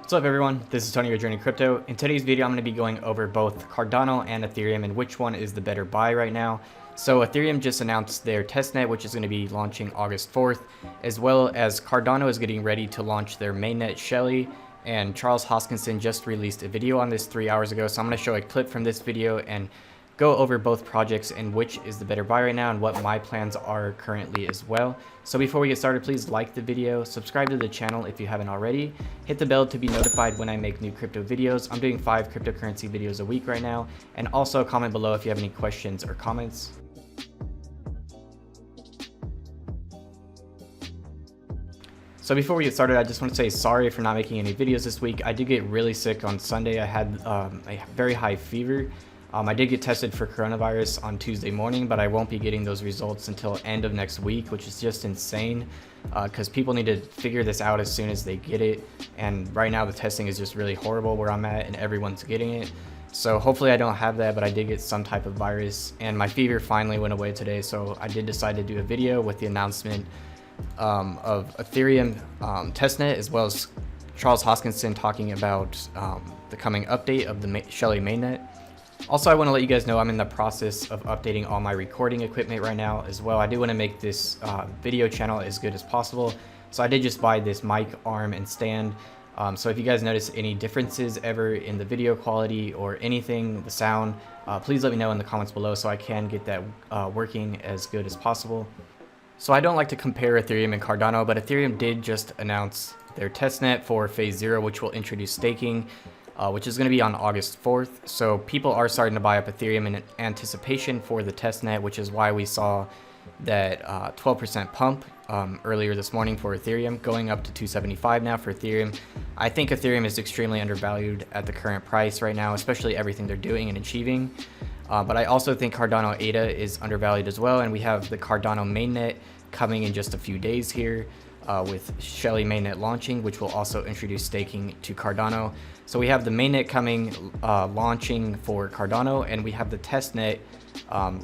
What's up everyone, this is Tony with JRNYcrypto. In today's video I'm going to be going over both Cardano and Ethereum and which one is the better buy right now. So Ethereum just announced their testnet, which is going to be launching August 4th, as well as Cardano is getting ready to launch their mainnet Shelley, and Charles Hoskinson just released a video on this 3 hours ago. So I'm going to show a clip from this video and go over both projects and which is the better buy right now and what my plans are currently as well. So before we get started, please like the video, subscribe to the channel if you haven't already, hit the bell to be notified when I make new crypto videos. I'm doing 5 cryptocurrency videos a week right now, and also comment below if you have any questions or comments. So before we get started, I just want to say sorry for not making any videos this week. I did get really sick on Sunday. I had a very high fever. I did get tested for coronavirus on Tuesday morning, but I won't be getting those results until end of next week, which is just insane because people need to figure this out as soon as they get it. And right now the testing is just really horrible where I'm at and everyone's getting it. So hopefully I don't have that, but I did get some type of virus and my fever finally went away today. So I did decide to do a video with the announcement of Ethereum testnet, as well as Charles Hoskinson talking about the coming update of the Shelley mainnet. Also, I want to let you guys know I'm in the process of updating all my recording equipment right now as well. I do want to make this video channel as good as possible. So I did just buy this mic arm and stand. So if you guys notice any differences ever in the video quality or anything, the sound, please let me know in the comments below so I can get that working as good as possible. So I don't like to compare Ethereum and Cardano, but Ethereum did just announce their testnet for phase 0, which will introduce staking, which is going to be on August 4th. So people are starting to buy up Ethereum in anticipation for the testnet, which is why we saw that 12% pump earlier this morning for Ethereum, going up to 275 now for Ethereum. I think Ethereum is extremely undervalued at the current price right now, especially everything they're doing and achieving. But I also think Cardano ADA is undervalued as well, and we have the Cardano Mainnet coming in just a few days here. With Shelley mainnet launching, which will also introduce staking to Cardano. So we have the mainnet coming, launching for Cardano, and we have the testnet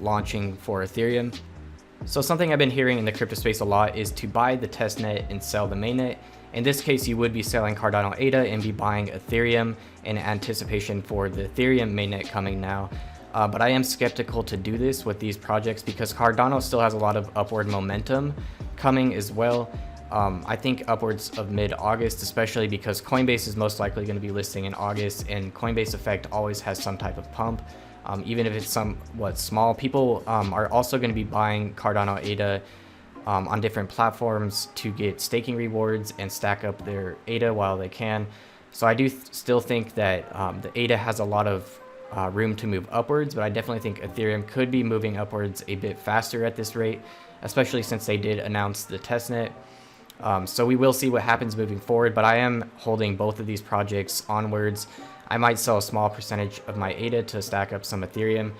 launching for Ethereum. So something I've been hearing in the crypto space a lot is to buy the testnet and sell the mainnet. In this case, you would be selling Cardano ADA and be buying Ethereum in anticipation for the Ethereum mainnet coming now. But I am skeptical to do this with these projects because Cardano still has a lot of upward momentum coming as well. I think upwards of mid-August, especially because Coinbase is most likely going to be listing in August, and Coinbase Effect always has some type of pump, even if it's somewhat small. People are also going to be buying Cardano ADA on different platforms to get staking rewards and stack up their ADA while they can. So I do still think that the ADA has a lot of room to move upwards, but I definitely think Ethereum could be moving upwards a bit faster at this rate, especially since they did announce the testnet. So we will see what happens moving forward, but I am holding both of these projects onwards. I might sell a small percentage of my ADA to stack up some Ethereum.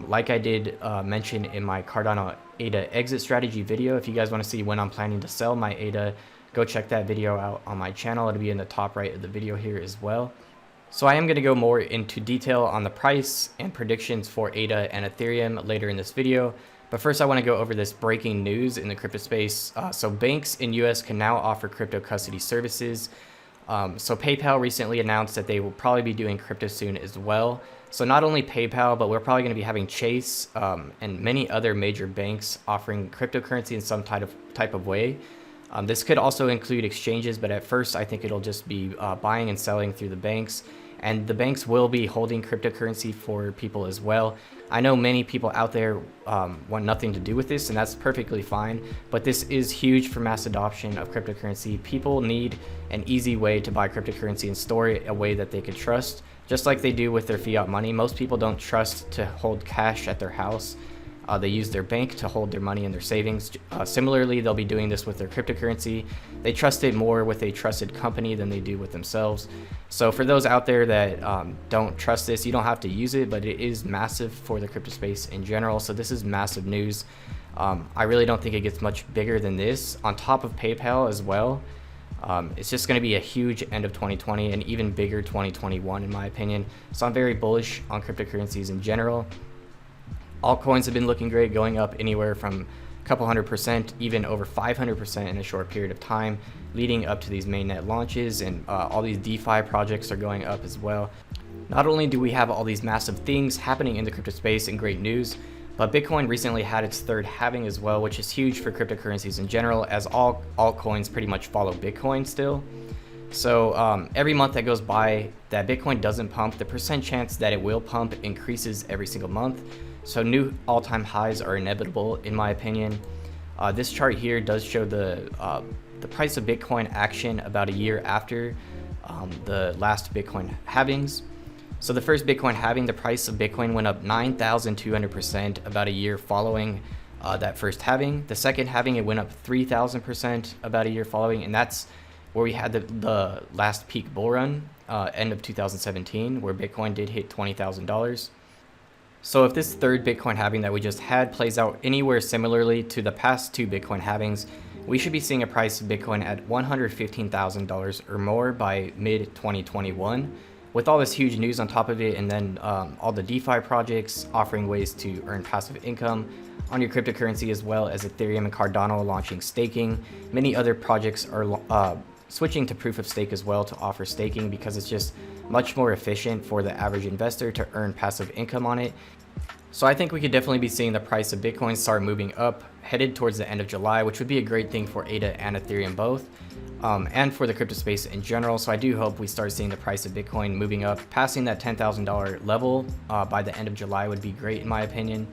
Like I did mention in my Cardano ADA exit strategy video, if you guys want to see when I'm planning to sell my ADA, go check that video out on my channel. It'll be in the top right of the video here as well. So I am going to go more into detail on the price and predictions for ADA and Ethereum later in this video. But first I want to go over this breaking news in the crypto space. So banks in US can now offer crypto custody services. So PayPal recently announced that they will probably be doing crypto soon as well. So not only PayPal, but we're probably going to be having Chase and many other major banks offering cryptocurrency in some type of way. This could also include exchanges, but at first I think it'll just be buying and selling through the banks. And the banks will be holding cryptocurrency for people as well. I know many people out there want nothing to do with this, and that's perfectly fine, but this is huge for mass adoption of cryptocurrency. People need an easy way to buy cryptocurrency and store it a way that they could trust, just like they do with their fiat money. Most people don't trust to hold cash at their house. They use their bank to hold their money in their savings. Similarly, they'll be doing this with their cryptocurrency. They trust it more with a trusted company than they do with themselves. So for those out there that don't trust this, you don't have to use it, but it is massive for the crypto space in general. So this is massive news. I really don't think it gets much bigger than this. On top of PayPal as well, it's just going to be a huge end of 2020 and even bigger 2021 in my opinion. So I'm very bullish on cryptocurrencies in general. Altcoins have been looking great, going up anywhere from couple 100%, even over 500% in a short period of time, leading up to these mainnet launches, and all these DeFi projects are going up as well. Not only do we have all these massive things happening in the crypto space and great news, but Bitcoin recently had its third halving as well, which is huge for cryptocurrencies in general, as all altcoins pretty much follow Bitcoin still. So every month that goes by that Bitcoin doesn't pump, the percent chance that it will pump increases every single month. So new all-time highs are inevitable, in my opinion. This chart here does show the price of Bitcoin action about a year after the last Bitcoin halvings. So the first Bitcoin halving, the price of Bitcoin went up 9,200% about a year following that first halving. The second halving, it went up 3,000% about a year following, and that's where we had the last peak bull run, end of 2017, where Bitcoin did hit $20,000. So if this third Bitcoin halving that we just had plays out anywhere similarly to the past two Bitcoin halvings, we should be seeing a price of Bitcoin at $115,000 or more by mid-2021. With all this huge news on top of it, and then all the DeFi projects offering ways to earn passive income on your cryptocurrency, as well as Ethereum and Cardano launching staking, many other projects are switching to proof of stake as well to offer staking, because it's just much more efficient for the average investor to earn passive income on it. So I think we could definitely be seeing the price of Bitcoin start moving up, headed towards the end of July, which would be a great thing for ADA and Ethereum both, and for the crypto space in general. So I do hope we start seeing the price of Bitcoin moving up, passing that $10,000 level by the end of July would be great, in my opinion.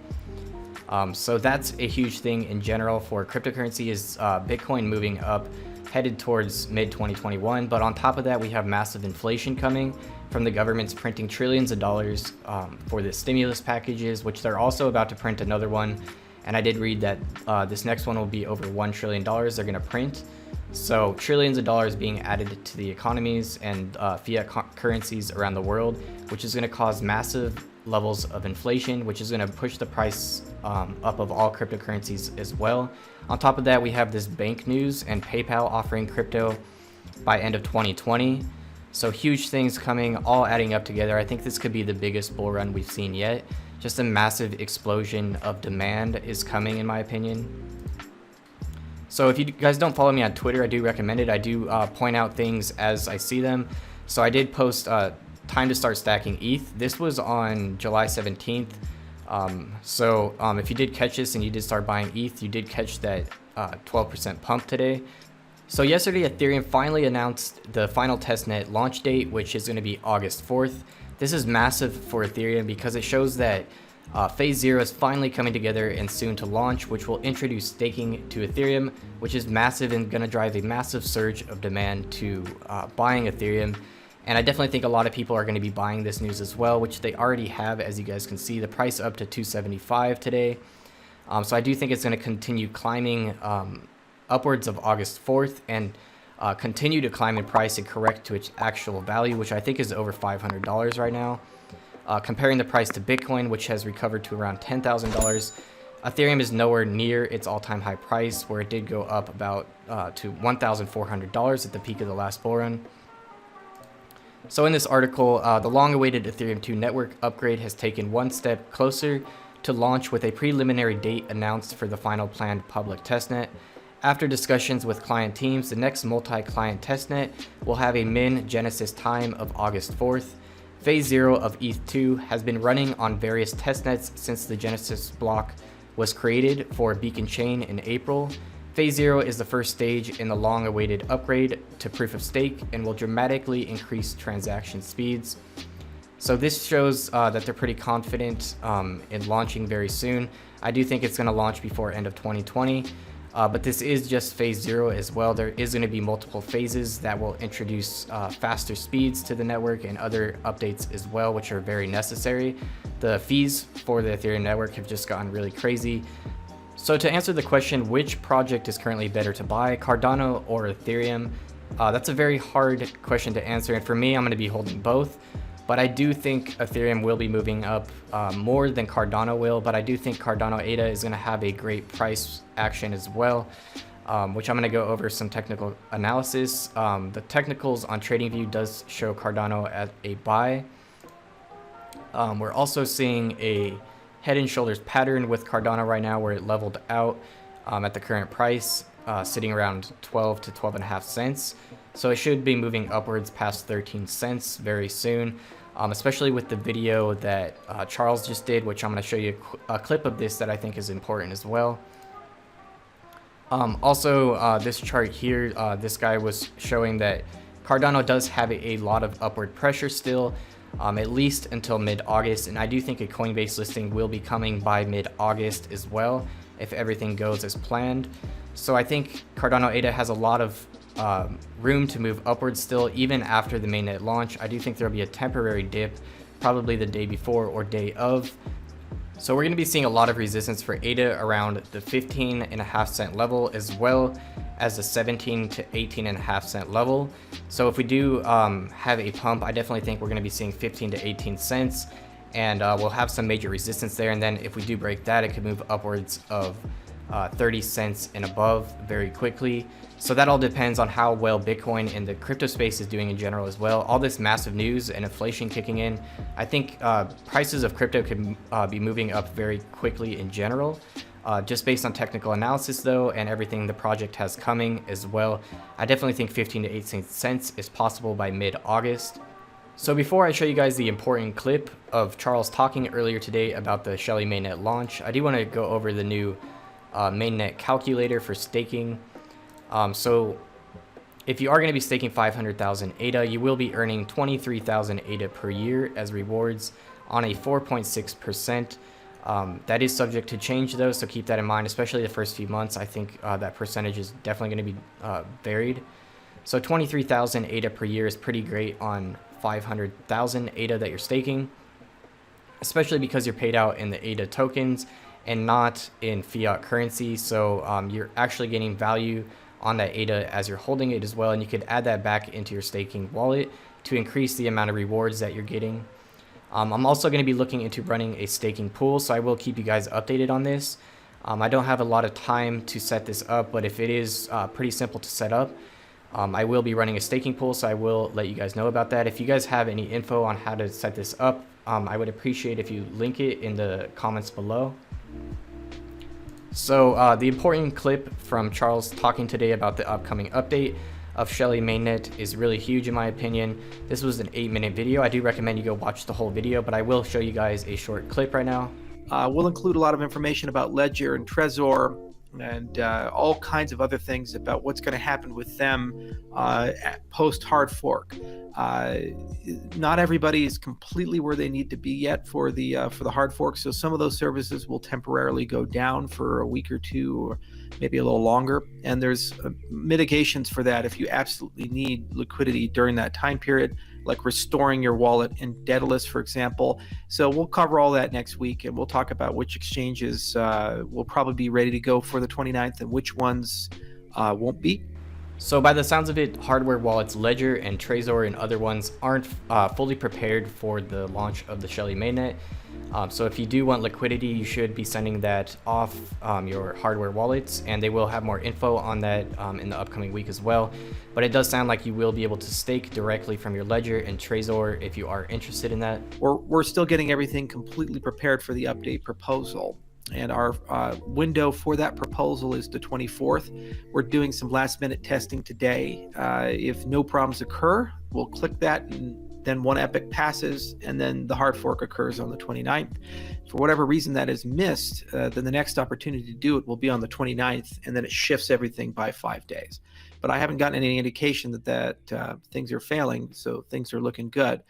So that's a huge thing in general for cryptocurrency, is Bitcoin moving up, headed towards mid-2021. But on top of that, we have massive inflation coming from the government's printing trillions of dollars for the stimulus packages, which they're also about to print another one. And I did read that this next one will be over $1 trillion they're going to print. So trillions of dollars being added to the economies and fiat currencies around the world, which is going to cause massive levels of inflation, which is going to push the price up of all cryptocurrencies as well. On top of that, we have this bank news and PayPal offering crypto by end of 2020. So huge things coming, all adding up together. I think this could be the biggest bull run we've seen yet. Just a massive explosion of demand is coming, in my opinion. So if you guys don't follow me on Twitter, I do recommend it. I do point out things as I see them. So I did post time to start stacking ETH. This was on July 17th. If you did catch this and you did start buying ETH, you did catch that 12% pump today. So yesterday, Ethereum finally announced the final testnet launch date, which is going to be August 4th. This is massive for Ethereum because it shows that Phase 0 is finally coming together and soon to launch, which will introduce staking to Ethereum, which is massive and going to drive a massive surge of demand to buying Ethereum. And I definitely think a lot of people are going to be buying this news as well, which they already have. As you guys can see, the price up to $275 today. So I do think it's going to continue climbing upwards of August 4th and continue to climb in price and correct to its actual value, which I think is over $500 right now. Comparing the price to Bitcoin, which has recovered to around $10,000, Ethereum is nowhere near its all-time high price, where it did go up about to $1,400 at the peak of the last bull run. So in this article, the long-awaited Ethereum 2 network upgrade has taken one step closer to launch, with a preliminary date announced for the final planned public testnet. After discussions with client teams, the next multi-client testnet will have a min genesis time of August 4th. Phase 0 of ETH2 has been running on various testnets since the Genesis block was created for Beacon Chain in April. Phase 0 is the first stage in the long-awaited upgrade to proof of stake and will dramatically increase transaction speeds. So this shows that they're pretty confident in launching very soon. I do think it's going to launch before end of 2020. But this is just phase 0 as well. There is going to be multiple phases that will introduce faster speeds to the network and other updates as well, which are very necessary. The fees for the Ethereum network have just gotten really crazy. So to answer the question, which project is currently better to buy, Cardano or Ethereum? That's a very hard question to answer. And for me, I'm going to be holding both. But I do think Ethereum will be moving up more than Cardano will. But I do think Cardano ADA is going to have a great price action as well, which I'm going to go over some technical analysis. The technicals on TradingView does show Cardano at a buy. We're also seeing a head and shoulders pattern with Cardano right now where it leveled out at the current price, sitting around 12 to 12.5 cents. So it should be moving upwards past 13 cents very soon, especially with the video that Charles just did, which I'm going to show you a clip of this that I think is important as well. Also, this chart here, this guy was showing that Cardano does have a lot of upward pressure still, at least until mid-August, and I do think a Coinbase listing will be coming by mid-August as well, if everything goes as planned. So I think Cardano ADA has a lot of room to move upwards still, even after the mainnet launch. I do think there'll be a temporary dip, probably the day before or day of. So we're going to be seeing a lot of resistance for ADA around the 15.5 cent level, as well as the 17 to 18.5 cent level. So if we do have a pump, I definitely think we're going to be seeing 15 to 18 cents, and we'll have some major resistance there. And then if we do break that, it could move upwards of 30 cents and above very quickly. So that all depends on how well Bitcoin and the crypto space is doing in general as well. All this massive news and inflation kicking in, I think prices of crypto could be moving up very quickly in general. Just based on technical analysis though, and everything the project has coming as well, I definitely think 15 to 18 cents is possible by mid-August. So before I show you guys the important clip of Charles talking earlier today about the Shelley Mainnet launch, I do want to go over the new mainnet calculator for staking. So if you are going to be staking 500,000 ADA, you will be earning 23,000 ADA per year as rewards on a 4.6%. That is subject to change though, so keep that in mind, especially the first few months. I think that percentage is definitely going to be varied. So 23,000 ADA per year is pretty great on 500,000 ADA that you're staking, especially because you're paid out in the ADA tokens and not in fiat currency. So you're actually getting value on that ADA as you're holding it as well, and you could add that back into your staking wallet to increase the amount of rewards that you're getting. I'm also going to be looking into running a staking pool, so I will keep you guys updated on this. I don't have a lot of time to set this up, but if it is pretty simple to set up, I will be running a staking pool, so I will let you guys know about that. If you guys have any info on how to set this up, I would appreciate if you link it in the comments below. So the important clip from Charles talking today about the upcoming update of Shelley Mainnet is really huge in my opinion. This was an 8-minute video. I do recommend you go watch the whole video, but I will show you guys a short clip right now. We'll include a lot of information about Ledger and Trezor and all kinds of other things about what's going to happen with them post hard fork. Not everybody is completely where they need to be yet for the hard fork, so some of those services will temporarily go down for a week or two, or maybe a little longer. And there's mitigations for that if you absolutely need liquidity during that time period, like restoring your wallet in Daedalus, for example. So we'll cover all that next week, and we'll talk about which exchanges will probably be ready to go for the 29th and which ones won't be. So by the sounds of it, hardware wallets Ledger and Trezor and other ones aren't fully prepared for the launch of the Shelley Mainnet. So if you do want liquidity, you should be sending that off your hardware wallets, and they will have more info on that in the upcoming week as well. But it does sound like you will be able to stake directly from your Ledger and Trezor if you are interested in that. We're still getting everything completely prepared for the update proposal. And our window for that proposal is the 24th. We're doing some last minute testing today. If no problems occur, we'll click that, and then one epoch passes, and then the hard fork occurs on the 29th. For whatever reason that is missed, then the next opportunity to do it will be on the 29th, and then it shifts everything by 5 days. But I haven't gotten any indication that things are failing, so things are looking good.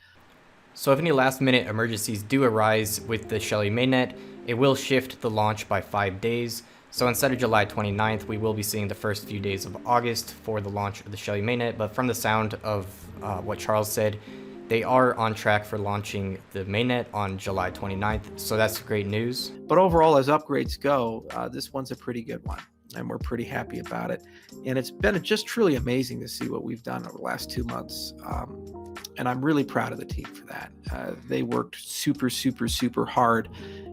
So if any last minute emergencies do arise with the Shelley Mainnet, it will shift the launch by 5 days. So instead of July 29th, we will be seeing the first few days of August for the launch of the Shelley Mainnet. But from the sound of what Charles said, they are on track for launching the mainnet on July 29th. So that's great news. But overall, as upgrades go, this one's a pretty good one, and we're pretty happy about it. And it's been just truly amazing to see what we've done over the last 2 months. And I'm really proud of the team for that. They worked super, super, super hard.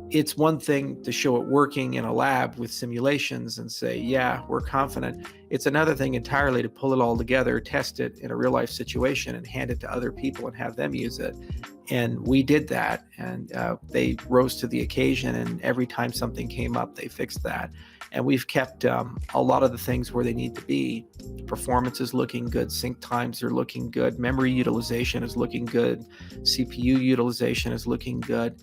It's one thing to show it working in a lab with simulations and say, yeah, we're confident. It's another thing entirely to pull it all together, test it in a real life situation, and hand it to other people and have them use it. And we did that, and they rose to the occasion, and every time something came up, they fixed that. and we've kept a lot of the things where they need to be. Performance is looking good, sync times are looking good, memory utilization is looking good, CPU utilization is looking good.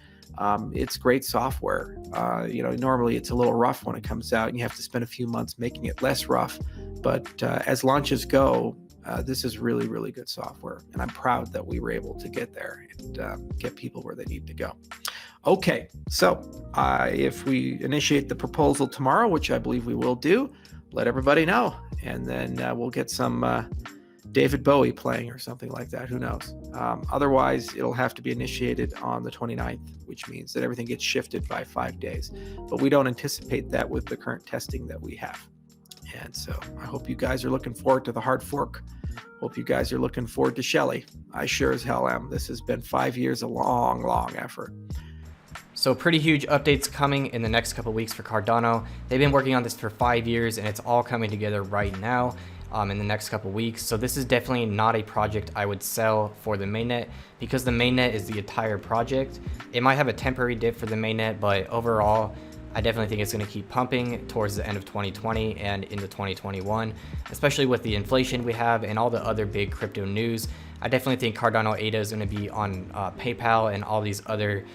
It's great software. Normally it's a little rough when it comes out and you have to spend a few months making it less rough, but as launches go, this is really, really good software, and I'm proud that we were able to get there and get people where they need to go. Okay, so if we initiate the proposal tomorrow, which I believe we will do, let everybody know, and then we'll get some David Bowie playing or something like that. Who knows? Otherwise, it'll have to be initiated on the 29th, which means that everything gets shifted by 5 days. But we don't anticipate that with the current testing that we have. And so I hope you guys are looking forward to the hard fork. Hope you guys are looking forward to Shelley. I sure as hell am. This has been 5 years, a long, long effort. So pretty huge updates coming in the next couple weeks for Cardano. They've been working on this for 5 years, and it's all coming together right now in the next couple weeks. So this is definitely not a project I would sell for the mainnet, because the mainnet is the entire project. It might have a temporary dip for the mainnet, but overall, I definitely think it's going to keep pumping towards the end of 2020 and into 2021, especially with the inflation we have and all the other big crypto news. I definitely think Cardano ADA is going to be on PayPal and all these other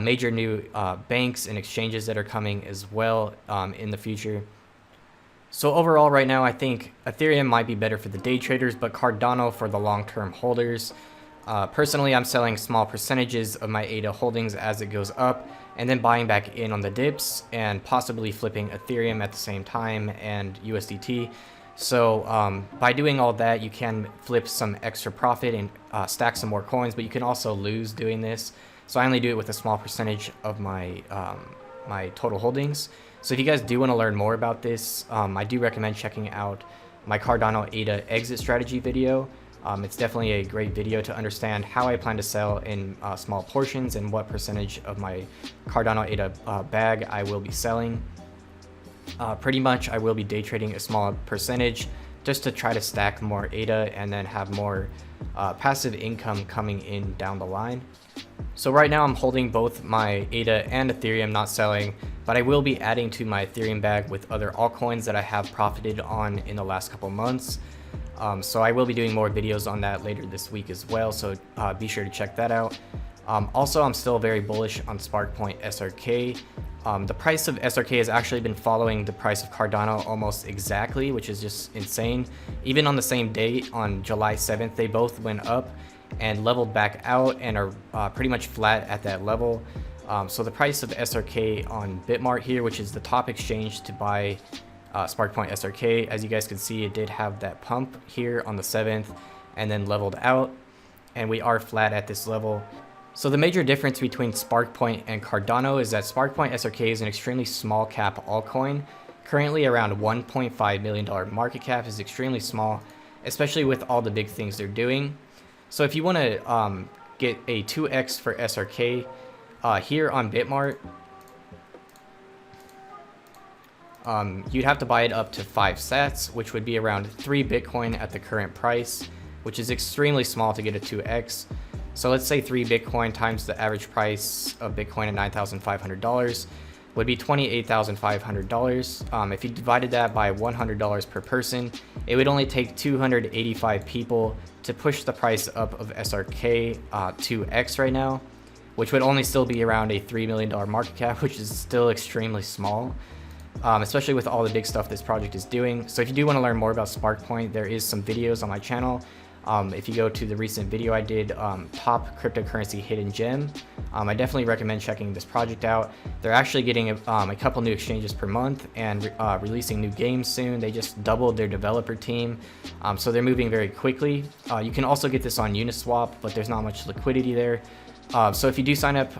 major new banks and exchanges that are coming as well in the future. So overall right now, I think Ethereum might be better for the day traders, but Cardano for the long-term holders. Personally, I'm selling small percentages of my ADA holdings as it goes up, and then buying back in on the dips and possibly flipping Ethereum at the same time and USDT. So by doing all that, you can flip some extra profit and stack some more coins, but you can also lose doing this. So I only do it with a small percentage of my my total holdings. So if you guys do want to learn more about this, I do recommend checking out my Cardano ADA exit strategy video. It's definitely a great video to understand how I plan to sell in small portions and what percentage of my Cardano ADA bag I will be selling. Pretty much I will be day trading a small percentage just to try to stack more ADA and then have more passive income coming in down the line. So right now I'm holding both my ADA and Ethereum, not selling, but I will be adding to my Ethereum bag with other altcoins that I have profited on in the last couple months. So I will be doing more videos on that later this week as well, so be sure to check that out. Also, I'm still very bullish on SparkPoint SRK. The price of SRK has actually been following the price of Cardano almost exactly, which is just insane. Even on the same date, on July 7th, they both went up and leveled back out and are pretty much flat at that level. So the price of SRK on Bitmart here, which is the top exchange to buy SparkPoint SRK, as you guys can see, it did have that pump here on the 7th and then leveled out, and we are flat at this level. So the major difference between SparkPoint and Cardano is that SparkPoint SRK is an extremely small cap altcoin. Currently around $1.5 million market cap is extremely small, especially with all the big things they're doing. So if you want to get a 2x for SRK here on Bitmart, you'd have to buy it up to 5 sats, which would be around 3 Bitcoin at the current price, which is extremely small to get a 2x. So let's say 3 Bitcoin times the average price of Bitcoin at $9,500 would be $28,500. If you divided that by $100 per person, it would only take 285 people to push the price up of SRK 2x right now, which would only still be around a $3 million market cap, which is still extremely small. Especially with all the big stuff this project is doing. So if you do want to learn more about SparkPoint, there is some videos on my channel. If you go to the recent video I did, top cryptocurrency hidden gem, I definitely recommend checking this project out. They're actually getting a couple new exchanges per month and releasing new games soon. They just doubled their developer team, so they're moving very quickly. You can also get this on Uniswap, but there's not much liquidity there. So if you do sign up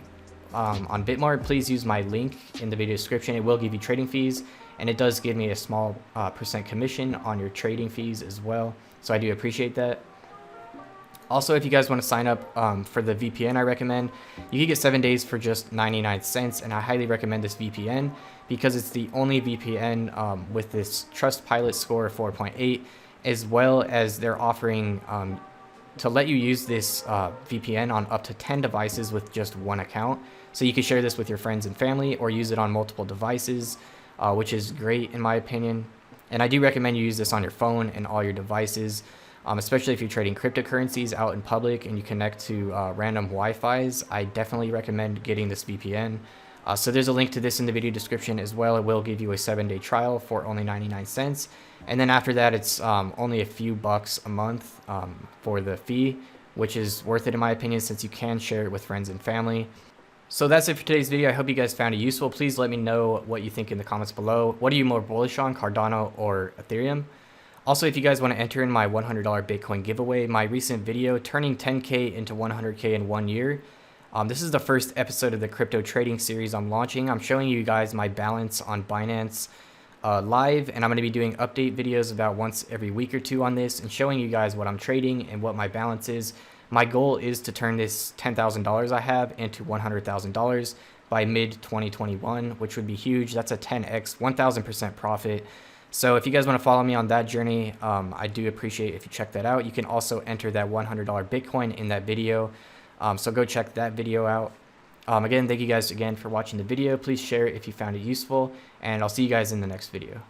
on Bitmart, please use my link in the video description. It will give you trading fees, and it does give me a small percent commission on your trading fees as well, so I do appreciate that. Also, if you guys want to sign up for the VPN I recommend, you can get 7 days for just 99 cents, and I highly recommend this VPN because it's the only VPN with this Trustpilot score of 4.8, as well as they're offering to let you use this VPN on up to 10 devices with just one account. So you can share this with your friends and family or use it on multiple devices. which is great in my opinion. And I do recommend you use this on your phone and all your devices, especially if you're trading cryptocurrencies out in public and you connect to random Wi-Fi's. I definitely recommend getting this VPN. So there's a link to this in the video description as well. It will give you a 7-day trial for only 99 cents. And then after that, it's only a few bucks a month for the fee, which is worth it in my opinion, since you can share it with friends and family. So that's it for today's video. I hope you guys found it useful. Please let me know what you think in the comments below. What are you more bullish on, Cardano or Ethereum? Also, if you guys want to enter in my $100 Bitcoin giveaway, my recent video, turning 10K into 100K in 1 year. This is the first episode of the crypto trading series I'm launching. I'm showing you guys my balance on Binance live, and I'm going to be doing update videos about once every week or two on this and showing you guys what I'm trading and what my balance is. My goal is to turn this $10,000 I have into $100,000 by mid-2021, which would be huge. That's a 10x, 1000% profit. So if you guys want to follow me on that journey, I do appreciate if you check that out. You can also enter that $100 Bitcoin in that video. So go check that video out. Again, thank you guys again for watching the video. Please share it if you found it useful, and I'll see you guys in the next video.